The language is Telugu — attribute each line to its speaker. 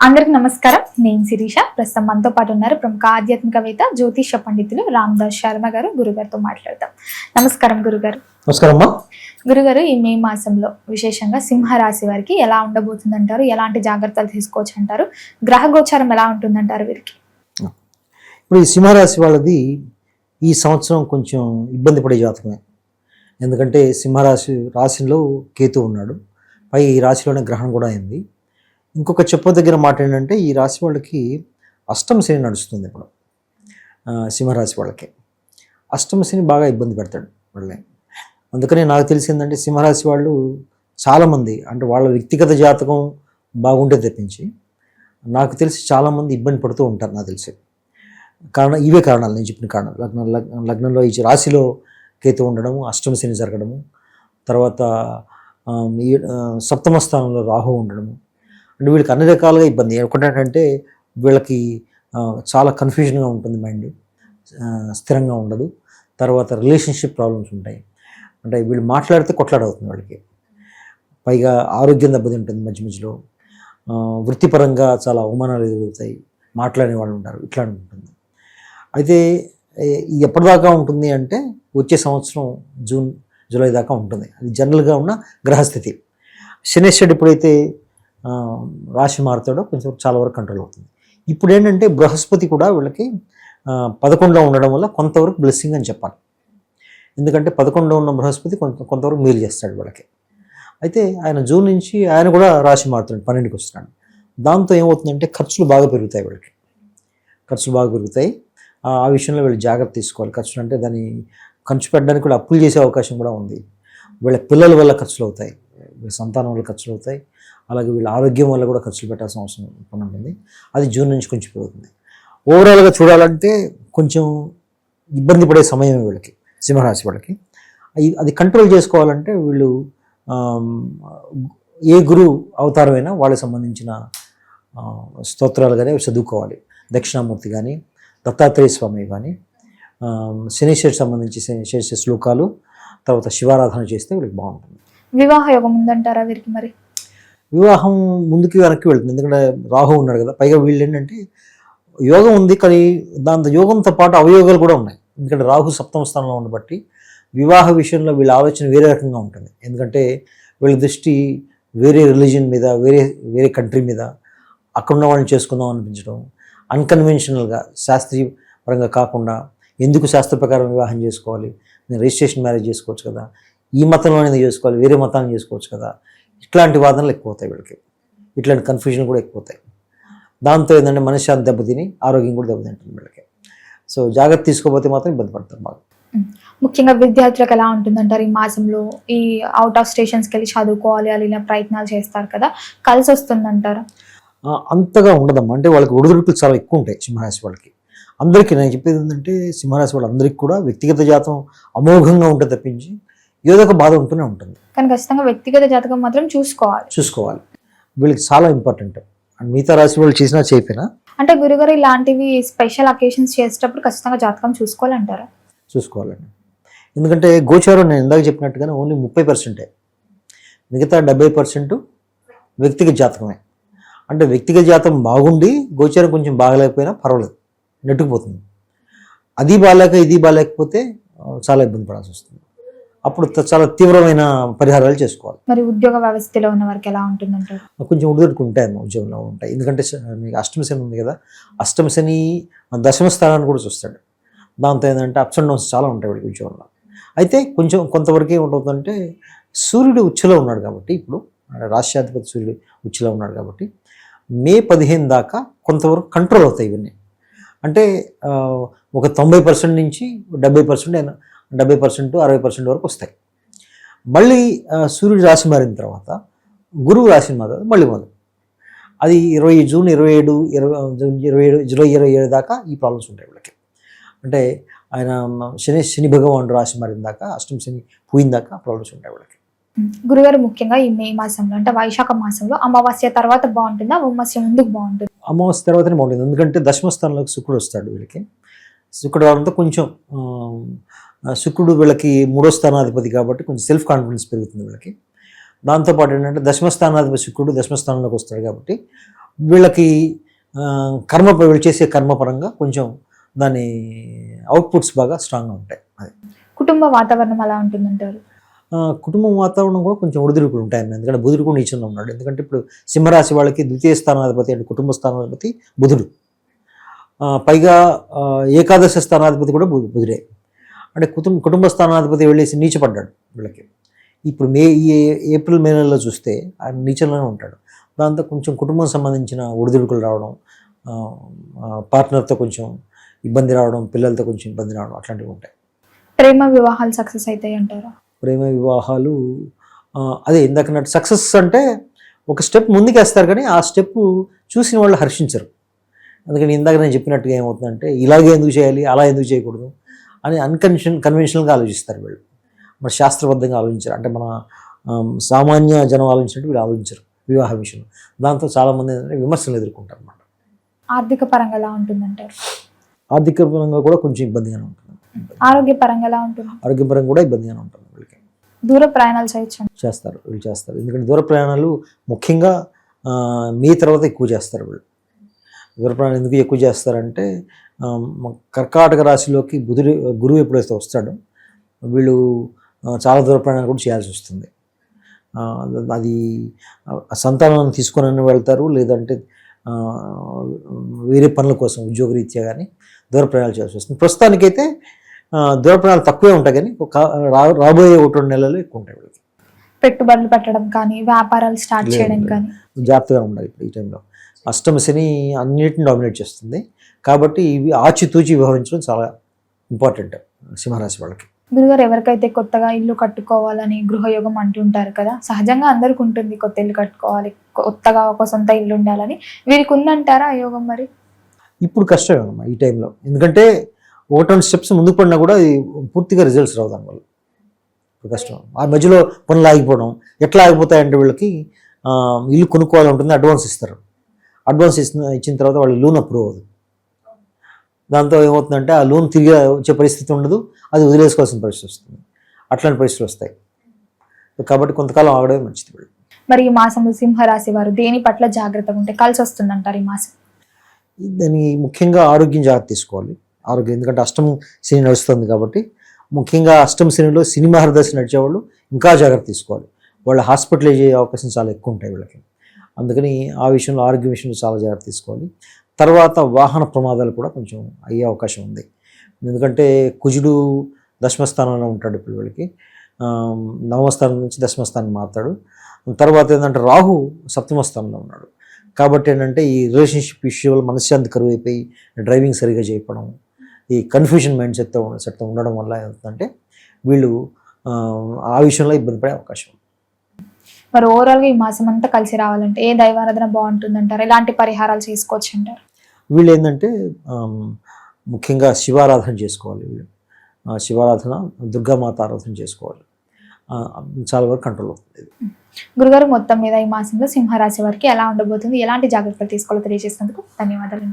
Speaker 1: అందరికి నమస్కారం. నేను శిరీష. ప్రస్తుతం మనతో పాటు ఉన్నారు ప్రముఖ ఆధ్యాత్మికవేత్త జ్యోతిష పండితులు రామదాస్ శర్మ గారు. గురుగారితో మాట్లాడతాం. నమస్కారం గురుగారు.
Speaker 2: నమస్కారం.
Speaker 1: గురుగారు, ఈ మే మాసంలో విశేషంగా సింహరాశి వారికి ఎలా ఉండబోతుందంటారు? ఎలాంటి జాగ్రత్తలు తీసుకోవచ్చు అంటారు? గ్రహ గోచారం ఎలా ఉంటుందంటారు వీరికి?
Speaker 2: ఇప్పుడు ఈ సింహరాశి వాళ్ళది ఈ సంవత్సరం కొంచెం ఇబ్బంది పడే జాతకమే. ఎందుకంటే రాశిలో కేతు ఉన్నాడు, పై ఈ రాశిలోనే గ్రహణం కూడా అయింది. ఇంకొక చెప్పదగిన మాట ఏంటంటే ఈ రాశి వాళ్ళకి అష్టమ శని నడుస్తుంది. ఇప్పుడు సింహరాశి వాళ్ళకి అష్టమ శని బాగా ఇబ్బంది పెడతాడు వాళ్ళని. అందుకని నాకు తెలిసిందంటే సింహరాశి వాళ్ళు చాలామంది అంటే వాళ్ళ వ్యక్తిగత జాతకం బాగుంటే తెప్పించి నాకు తెలిసి చాలామంది ఇబ్బంది పడుతూ ఉంటారు. నాకు తెలిసి ఇవే కారణాలు, నేను చెప్పిన కారణాలు. లగ్నంలో ఈ రాశిలో కేతు ఉండడము, అష్టమ శని జరగడము, తర్వాత సప్తమ స్థానంలో రాహు ఉండడము, అంటే వీళ్ళకి అన్ని రకాలుగా ఇబ్బంది. ఒకటంటే వీళ్ళకి చాలా కన్ఫ్యూజన్గా ఉంటుంది, మైండ్ స్థిరంగా ఉండదు. తర్వాత రిలేషన్షిప్ ప్రాబ్లమ్స్ ఉంటాయి, అంటే వీళ్ళు మాట్లాడితే కొట్లాడవుతుంది వాళ్ళకి. పైగా ఆరోగ్యం దెబ్బతింటుంది మధ్య మధ్యలో. వృత్తిపరంగా చాలా అవమానాలు ఎదురవుతాయి, మాట్లాడే వాళ్ళు ఉంటారు, ఇట్లా ఉంటుంది. అయితే ఎప్పటిదాకా ఉంటుంది అంటే వచ్చే సంవత్సరం జూన్ జూలై దాకా ఉంటుంది. అది జనరల్గా ఉన్న గ్రహస్థితి. శనేశ్వరుడు ఎప్పుడైతే రాశి మారుతాడో కొంచెం చాలా వరకు కంట్రోల్ అవుతుంది. ఇప్పుడు ఏంటంటే బృహస్పతి కూడా వీళ్ళకి 11లో ఉండడం వల్ల కొంతవరకు బ్లెస్సింగ్ అని చెప్పాలి. ఎందుకంటే 11లో ఉన్న బృహస్పతి కొంతవరకు మేలు చేస్తాడు వీళ్ళకి. అయితే ఆయన జూన్ నుంచి ఆయన కూడా రాశి మారుతాడు, 12కి వస్తున్నాడు. దాంతో ఏమవుతుందంటే ఖర్చులు బాగా పెరుగుతాయి వీళ్ళకి. ఖర్చులు బాగా పెరుగుతాయి. ఆ విషయంలో వీళ్ళు జాగ్రత్త తీసుకోవాలి. ఖర్చులు అంటే దాన్ని ఖర్చు పెట్టడానికి కూడా అప్పులు చేసే అవకాశం కూడా ఉంది. వీళ్ళ పిల్లల వల్ల ఖర్చులు అవుతాయి, వీళ్ళ సంతానం వల్ల ఖర్చులు అవుతాయి, అలాగే వీళ్ళ ఆరోగ్యం వల్ల కూడా ఖర్చులు పెట్టాల్సిన అవసరం ఉంటుంది. అది జూన్ నుంచి కొంచెం పెరుగుతుంది. ఓవరాల్గా చూడాలంటే కొంచెం ఇబ్బంది పడే సమయం వీళ్ళకి, సింహరాశి వాళ్ళకి. అది కంట్రోల్ చేసుకోవాలంటే వీళ్ళు ఏ గురు అవతారమైనా వాళ్ళకి సంబంధించిన స్తోత్రాలు కానీ చదువుకోవాలి. దక్షిణామూర్తి కానీ, దత్తాత్రేయ స్వామి కానీ, శనీశ్వరుడికి సంబంధించి శేష శ్లోకాలు, తర్వాత శివారాధన చేస్తే వీళ్ళకి బాగుంటుంది.
Speaker 1: వివాహ యోగం ఉందంటారా వీరికి? మరి
Speaker 2: వివాహం ముందుకి వెనక్కి వెళ్తుంది, ఎందుకంటే రాహు ఉన్నాడు కదా. పైగా వీళ్ళు ఏంటంటే యోగం ఉంది, కానీ దాంతో యోగంతో పాటు అవయోగాలు కూడా ఉన్నాయి. ఎందుకంటే రాహు సప్తమ స్థానంలో ఉండబట్టి వివాహ విషయంలో వీళ్ళ ఆలోచన వేరే రకంగా ఉంటుంది. ఎందుకంటే వీళ్ళ దృష్టి వేరే రిలీజియన్ మీద, వేరే కంట్రీ మీద, అక్కడున్న వాళ్ళని చేసుకుందాం అనిపించడం, అన్కన్వెన్షనల్గా శాస్త్రీయ పరంగా కాకుండా ఎందుకు శాస్త్ర ప్రకారం వివాహం చేసుకోవాలి, నేను రిజిస్ట్రేషన్ మ్యారేజ్ చేసుకోవచ్చు కదా, ఈ మతంలోనే చేసుకోవాలి, వేరే మతాన్ని చేసుకోవచ్చు కదా, ఇట్లాంటి వాదనలు ఎక్కువ అవుతాయి వీళ్ళకి. ఇట్లాంటి కన్ఫ్యూజన్ కూడా ఎక్కువ అవుతాయి. దాంతో ఏంటంటే మనశ్శాంతి దెబ్బతిని ఆరోగ్యం కూడా దెబ్బతింటుంది వీళ్ళకి. సో జాగ్రత్త తీసుకోకపోతే మాత్రం ఇబ్బంది పడతారు బాగా.
Speaker 1: ముఖ్యంగా విద్యార్థులకు ఎలా ఉంటుందంటారు ఈ మాసంలో? ఈ అవుట్ ఆఫ్ స్టేషన్స్కి వెళ్ళి చదువుకోవాలి అని ఇలా ప్రయత్నాలు చేస్తారు కదా, కలిసి వస్తుందంటారా?
Speaker 2: అంతగా ఉండదమ్మా. అంటే వాళ్ళకి ఒడిదుడుకులు చాలా ఎక్కువ ఉంటాయి సింహరాశి వాళ్ళకి. అందరికీ నేను చెప్పేది ఏంటంటే సింహరాశి వాళ్ళందరికీ కూడా వ్యక్తిగత జాతకం అమోఘంగా ఉంటే తప్పించి ఏదో ఒక బాధ ఉంటూనే ఉంటుంది.
Speaker 1: కానీ ఖచ్చితంగా వ్యక్తిగత జాతకం మాత్రం చూసుకోవాలి.
Speaker 2: వీళ్ళకి చాలా ఇంపార్టెంట్. అండ్ మిగతా రాశి వాళ్ళు చేసినా చేయకపోయినా.
Speaker 1: అంటే గురుగారు, ఇలాంటివి స్పెషల్ అకేషన్స్ చేసేటప్పుడు ఖచ్చితంగా జాతకం చూసుకోవాలంటారా?
Speaker 2: చూసుకోవాలండి. ఎందుకంటే గోచారం నేను ఇందాక చెప్పినట్టుగానే ఓన్లీ 30%, మిగతా 70% వ్యక్తిగత జాతకమే. అంటే వ్యక్తిగత జాతకం బాగుండి గోచారం కొంచెం బాగలేకపోయినా పర్వాలేదు, నెట్టుకుపోతుంది. అది బాగాలేక ఇది బాగాలేకపోతే చాలా ఇబ్బంది పడాల్సి వస్తుంది. అప్పుడు చాలా తీవ్రమైన పరిహారాలు చేసుకోవాలి.
Speaker 1: మరి ఉద్యోగ వ్యవస్థలో ఉన్న వారికి ఎలా ఉంటుందంటారు?
Speaker 2: కొంచెం ఉంటాయి, ఉద్యోగంలో ఉంటాయి. ఎందుకంటే మీకు అష్టమ శని ఉంది కదా, అష్టమ శని దశమ స్థానాన్ని కూడా చూస్తాడు. దాంతో ఏంటంటే అప్స్ అండ్ డౌన్స్ చాలా ఉంటాయి వీడికి ఉద్యోగంలో. అయితే కొంతవరకు ఏముంటుందంటే సూర్యుడు ఉచ్చులో ఉన్నాడు కాబట్టి, ఇప్పుడు రాష్ట్రాధిపతి సూర్యుడు ఉచ్చులో ఉన్నాడు కాబట్టి మే 15 దాకా కొంతవరకు కంట్రోల్ అవుతాయి ఇవన్నీ. అంటే ఒక 90% నుంచి 70%, 60% వరకు వస్తాయి. మళ్ళీ సూర్యుడు రాశి మారిన తర్వాత గురువు రాశి మారుతుంది మళ్ళీ మొదలు. అది జూన్ 27, జూలై 27 దాకా ఈ ప్రాబ్లమ్స్ ఉంటాయి వీళ్ళకి. అంటే ఆయన శని భగవానుడు రాశి మారిన దాకా, అష్టమ శని పోయిన దాకా ప్రాబ్లమ్స్ ఉంటాయి వీళ్ళకి.
Speaker 1: గురుగారు, ముఖ్యంగా ఈ మే మాసంలో అంటే వైశాఖ మాసంలో అమావాస్య తర్వాత బాగుంటుందా, అమావాస్య ముందుకు బాగుంటుంది?
Speaker 2: అమావాస్య తర్వాతనే బాగుంటుంది. ఎందుకంటే దశమ స్థానంలోకి శుక్రుడు వస్తాడు వీళ్ళకి. శుక్రుడు రావడంతో కొంచెం శుక్రుడు వీళ్ళకి 3వ స్థానాధిపతి కాబట్టి కొంచెం సెల్ఫ్ కాన్ఫిడెన్స్ పెరుగుతుంది వీళ్ళకి. దాంతోపాటు ఏంటంటే దశమ స్థానాధిపతి శుక్రుడు దశమ స్థానంలోకి వస్తాడు కాబట్టి వీళ్ళకి వీళ్ళు చేసే కర్మపరంగా కొంచెం దాని అవుట్పుట్స్ బాగా స్ట్రాంగ్గా ఉంటాయి. అది
Speaker 1: కుటుంబ వాతావరణం ఎలా ఉంటుందంటారు?
Speaker 2: కుటుంబం వాతావరణం కూడా కొంచెం ఒడిదుడుకులు ఉంటాయి. ఎందుకంటే బుధుడు కూడా నీచంలో ఉన్నాడు. ఎందుకంటే ఇప్పుడు సింహరాశి వాళ్ళకి ద్వితీయ స్థానాధిపతి అంటే కుటుంబ స్థానాధిపతి బుధుడు, పైగా ఏకాదశ స్థానాధిపతి కూడా బుధుడే. అంటే కుటుంబ స్థానాధిపతి వెళ్ళేసి నీచపడ్డాడు వీళ్ళకి. ఇప్పుడు ఏప్రిల్ మే నెలలో చూస్తే ఆయన నీచంలోనే ఉంటాడు. దాంతో కొంచెం కుటుంబం సంబంధించిన ఒడిదుడుకులు రావడం, పార్ట్నర్తో కొంచెం ఇబ్బంది రావడం, పిల్లలతో కొంచెం ఇబ్బంది రావడం అట్లాంటివి ఉంటాయి.
Speaker 1: ప్రేమ వివాహాలు సక్సెస్ అవుతాయి అంటారా?
Speaker 2: ప్రేమ వివాహాలు అదే ఇందాకన్నట్టు సక్సెస్ అంటే ఒక స్టెప్ ముందుకేస్తారు, కానీ ఆ స్టెప్ చూసిన వాళ్ళు హర్షించరు. అందుకని ఇందాక నేను చెప్పినట్టుగా ఏమవుతుందంటే ఇలాగే ఎందుకు చేయాలి, అలా ఎందుకు చేయకూడదు అని కన్వెన్షనల్గా ఆలోచిస్తారు వీళ్ళు. మన శాస్త్రబద్ధంగా ఆలోచించారు. అంటే మన సామాన్య జనం ఆలోచించినట్టు వీళ్ళు ఆలోచించరు వివాహ విషయంలో. దాంతో చాలామంది ఏంటంటే విమర్శలు ఎదుర్కొంటారు అన్నమాట.
Speaker 1: ఆర్థిక పరంగా ఎలా ఉంటుందంటారు?
Speaker 2: ఆర్థిక పరంగా కూడా కొంచెం ఇబ్బందిగానే ఉంటుంది.
Speaker 1: ఆరోగ్యపరంగా ఎలా ఉంటుంది?
Speaker 2: ఆరోగ్యపరంగా కూడా ఇబ్బందిగానే ఉంటుంది వీళ్ళకి.
Speaker 1: దూర ప్రయాణాలు చేయొచ్చు
Speaker 2: చేస్తారు వీళ్ళు చేస్తారు. ఎందుకంటే దూర ప్రయాణాలు ముఖ్యంగా మీ తర్వాత ఎక్కువ చేస్తారు వీళ్ళు. దూర ప్రయాణాలు ఎందుకు ఎక్కువ చేస్తారంటే కర్కాటక రాశిలోకి గురువు ఎప్పుడైతే వస్తాడో వీళ్ళు చాలా దూర ప్రయాణాలు కూడా చేయాల్సి వస్తుంది. అది సంతానాన్ని తీసుకొని వెళ్తారు, లేదంటే వేరే పనుల కోసం ఉద్యోగరీత్యా కానీ దూర ప్రయాణాలు చేయాల్సి వస్తుంది. ప్రస్తుతానికైతే దూర ప్రయాణాలు తక్కువే ఉంటాయి, కానీ రాబోయే 1-2 నెలలు ఎక్కువ ఉంటాయి వీళ్ళకి.
Speaker 1: పెట్టుబడులు పెట్టడం కానీ వ్యాపారాలు స్టార్ట్ చేయడం కానీ
Speaker 2: జాగ్రత్తగా ఉండాలి. ఇప్పుడు ఈ టైంలో అష్టమ శని అన్నిటిని డామినేట్ చేస్తుంది, కాబట్టి ఇవి ఆచితూచి వ్యవహరించడం చాలా ఇంపార్టెంట్ సింహరాశి వాళ్ళకి.
Speaker 1: గురుగారు, ఎవరికైతే కొత్తగా ఇల్లు కట్టుకోవాలని గృహయోగం అంటుంటారు కదా, సహజంగా అందరికి ఉంటుంది కొత్త ఇల్లు కట్టుకోవాలి, కొత్తగా ఒక సొంత ఇల్లు ఉండాలని. వీరికి ఉందంటారా ఆ యోగం? మరి
Speaker 2: ఇప్పుడు కష్టమే అమ్మా ఈ టైంలో, ఎందుకంటే 1-2 స్టెప్స్ ముందుకు పడినా కూడా పూర్తిగా రిజల్ట్స్ రావు దానివల్ల. ఇప్పుడు కష్టం. ఆ మధ్యలో పనులు ఆగిపోవడం. ఎట్లా ఆగిపోతాయంటే వీళ్ళకి ఇల్లు కొనుక్కోవాలి ఉంటుంది, అడ్వాన్స్ ఇస్తారు. అడ్వాన్స్ ఇచ్చిన తర్వాత వాళ్ళు లోన్ అప్రూవ్ అవ్వదు. దాంతో ఏమవుతుందంటే ఆ లోన్ తిరిగి వచ్చే పరిస్థితి ఉండదు, అది వదిలేసుకోవాల్సిన పరిస్థితి వస్తుంది. అట్లాంటి పరిస్థితులు వస్తాయి. కాబట్టి కొంతకాలం ఆగడమే మంచిది.
Speaker 1: మరి ఈ మాసంలో సింహరాశి వారు దేని పట్ల జాగ్రత్తగా ఉంటే కలిసి వస్తుందంటారు ఈ మాసం?
Speaker 2: దానికి ముఖ్యంగా ఆరోగ్యం జాగ్రత్త తీసుకోవాలి. ఆరోగ్యం, ఎందుకంటే అష్టమ శని నడుస్తుంది కాబట్టి ముఖ్యంగా అష్టమ శనిలో సిని మహర్దశ నడిచేవాళ్ళు ఇంకా జాగ్రత్త తీసుకోవాలి. వాళ్ళు హాస్పిటలైజ్ అయ్యే అవకాశం చాలా ఎక్కువ ఉంటాయి వీళ్ళకి. అందుకని ఆ విషయంలో, ఆరోగ్య విషయంలో చాలా జాగ్రత్త తీసుకోవాలి. తర్వాత వాహన ప్రమాదాలు కూడా కొంచెం అయ్యే అవకాశం ఉంది. ఎందుకంటే కుజుడు దశమస్థానంలో ఉంటాడు ఇప్పుడు వీళ్ళకి, నవమస్థానం నుంచి దశమస్థానం మారుతాడు. తర్వాత ఏంటంటే రాహు సప్తమ స్థానంలో ఉన్నాడు. కాబట్టి ఏంటంటే ఈ రిలేషన్షిప్ విషయంలో మనశ్శాంతి కరువు అయిపోయి డ్రైవింగ్ సరిగా చేయకపోవడం, ఈ కన్ఫ్యూజన్ మైండ్ సెట్ ఉండడం వల్ల ఏమవుతుందంటే వీళ్ళు ఆ విషయంలో ఇబ్బంది పడే అవకాశం ఉంది.
Speaker 1: మరి ఓవరాల్గా ఈ మాసం అంతా కలిసి రావాలంటే ఏ దైవారాధన బాగుంటుందంటారు? ఎలాంటి పరిహారాలు చేసుకోవచ్చు అంటారు?
Speaker 2: వీళ్ళు ఏంటంటే ముఖ్యంగా శివారాధన చేసుకోవాలి. వీళ్ళు శివారాధన, దుర్గామాత ఆరాధన చేసుకోవాలి. చాలా వరకు కంట్రోల్ అవుతుంది.
Speaker 1: గురుగారు, మొత్తం మీద ఈ మాసంలో సింహరాశి వారికి ఎలా ఉండబోతుంది, ఎలాంటి జాగ్రత్తలు తీసుకోవాలో తెలియజేసినందుకు ధన్యవాదాలు.